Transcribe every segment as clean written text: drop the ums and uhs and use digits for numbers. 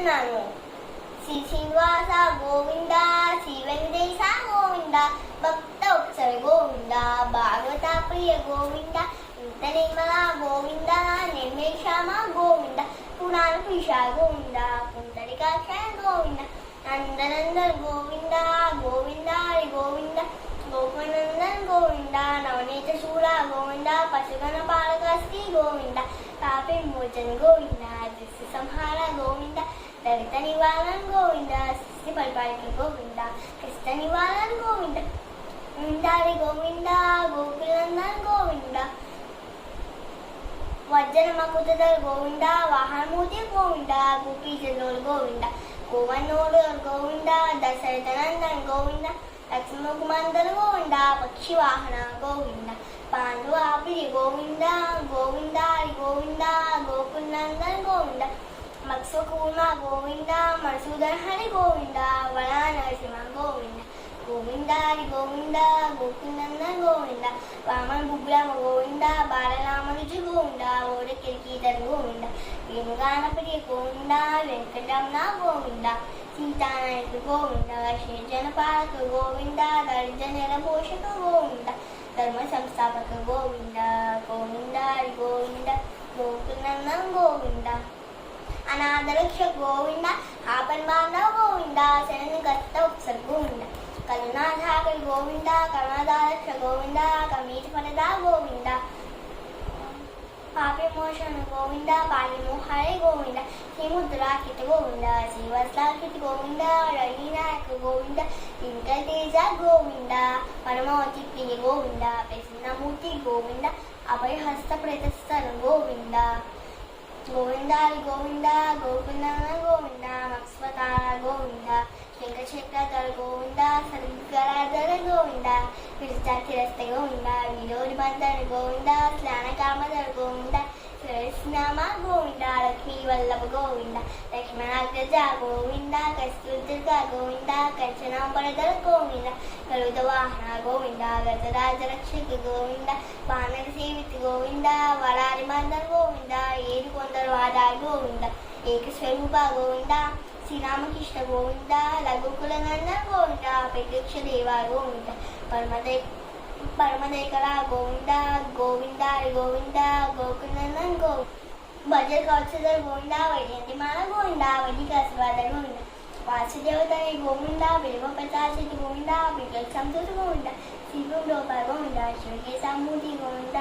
పాడుతున్నాను. శ్రీ శ్రీనివాస గోవింద, శ్రీ వెంకటేశ గోవింద, భక్త ఉత్సవ గోవింద, భాగవత ప్రియ గోవింద, ఇంత నిర్మల గోవింద, నిర్మేషామ గోవింద, పురాణ పురుష గోవింద, పుండరీకాక్ష గోవింద, నందనందన్ గోవింద, గోవింద హరి గోవింద, గోపనందన్ గోవింద, నవనీత శూల గోవింద, పశుగణ పాలకస్తి గోవింద, పాప విమోచన గోవింద, దిశ సంహార గోవింద, దళిత నివారణ గోవింద, శిశు పరిపాలక గోవింద, కృష్ణ నివారణ గోవింద, ఉండాలి గోవింద, గోకులందన్ గోవింద, వజ్ర మకుతధర గోవింద, వాహనమూర్తి గోవింద, గోపీజనోడు గోవింద, గోవన్నోడు గోవింద, దశరథ నందన్ గోవింద, లక్ష్మణ కుమాందర గోవింద, పక్షి వాహన గోవింద, పాండు ఆపిరి గోవింద, గోవింద హరి గోవింద, గోకులందన్ గోవింద, మత్స్యకూర్మ గోవింద, మధుసూదన హరి గోవింద, వన నరసింహ గోవింద, గోవింద హరి గోవింద, గోకులందన్ గోవింద, వామన బుగ్రామ గోవింద, బాలరామనుజు గోవింద, ఓడకిరికీధర గోవింద, వేణుగానపతి గోవింద, వెంకటరమణ గోవింద, సీతానాయక గోవింద, శ్రీజనపాలక గోవింద, దరిద్ర పోషక గోవింద, ధర్మ సంస్థాపక గోవింద, గోవింద హరి గోవింద, గోకులందన్ గోవింద, అనాథరక్ష గోవింద, ఆపన్బాంధవ గోవింద, శరణ్యగత ఉత్సవ గోవింద, కరుణాధార గోవింద, కరుణాధారక్ష గోవింద, కమీత ఫలద గోవింద, పాపమోషణ గోవింద, పాలిమోహరే గోవింద, శ్రీముద్రాకిత గోవింద, శ్రీవత్సాకిత గోవింద, రవినాయక గోవింద, వెంకటేజ గోవింద, పరమవతి ప్రియ గోవింద, ప్రసన్నమూర్తి గోవింద, అభయహస్త ప్రతిస్థల గోవింద, గోవింద హరి గోవింద, గోకులందన్ గోవింద, మత్స్యకార గోవింద, శంఖచక్రధర గోవింద, సర్గరాధర గోవింద, విరజాతిరస్త గోవింద, విలోరి బంధన గోవింద, స్నానకామధర గోవింద, శ్రీనామ గోవింద, లక్ష్మీ వల్లభ గోవింద, లక్ష్మణాగ్రజ గోవింద, కస్తూర్దుర్గ గోవింద, కంచనాంబరధర గోవింద, గరుడ వాహన గోవింద, గజరాజ రక్షక గోవింద, వానర సేవిత గోవింద, వరారి బంధన గోవింద, ఏడు కొందరు వాదా గోవింద, ఏకస్వరూప గోవింద, శ్రీరామకృష్ణ గోవింద, లఘుకులనందన గోవింద, ప్రత్యక్ష దేవ గోవింద, పరమదేకర గోవింద, గోవింద హరి గోవింద, గోకులందన్ గోవింద, భజ కౌశధర గోవింద, వైజయంతిమాల గోవింద, వైదికాశీర్వాద గోవింద, వాసుదేవతని గోవింద, విలువ ప్రతాశితి గోవింద, విజయ సంతోష గోవింద, శ్రీరూప గోవింద, శివకేశమూర్తి గోవింద,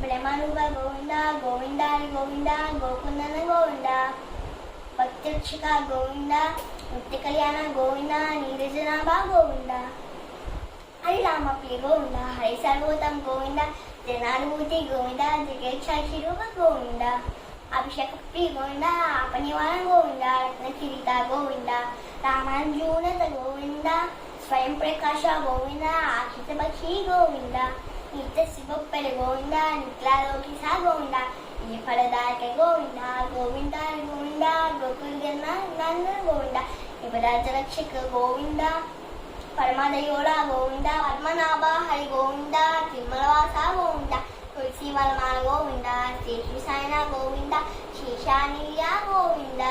బ్రహ్మరూప గోవింద, గోవింద హరి గోవింద, గోకులందన్ గోవింద, భక్తరక్షక గోవింద, నిత్య కళ్యాణ గోవింద, నీరజనాభ గోవింద, హరి రామ ప్రియ గోవింద, హరి సర్వోత్తమ గోవింద, జనానుభూతి గోవింద, జగేక్షాక్షి రూప గోవింద, అభిషేక ప్రియ గోవింద, ఆపనివారణ గోవింద, రత్న కిరీట గోవింద, రామాంజూనత గోవింద, స్వయం ప్రకాశ గోవింద, ఆఖిత పక్షి గోవింద, నిత్య శివప్పల గోవింద, నిత్యాలోకి సా గోవింద, ఈ ఫలదాయక గోవింద, గోవింద హరి గోవింద, గోకులందన్ గోవింద, యువరాజ రక్షక గోవింద, పరమదయోడ గోవింద, పద్మనాభ హరి గోవింద, తిరుమలవాస గోవింద, తులసి వనమాల గోవింద, శేషు సాయన గోవింద, శేషానియ గోవింద,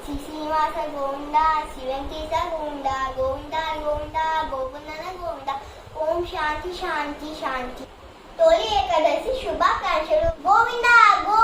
శ్రీ శ్రీనివాస గోవింద, శ్రీ వెంకటేశ గోవింద, గోవింద హరి గోవింద, గోకులందన్ గోవింద. ఓం శాంతి శాంతి శాంతి. తొలి ఏకాదశి శుభాకాంక్షలు. గోవింద గో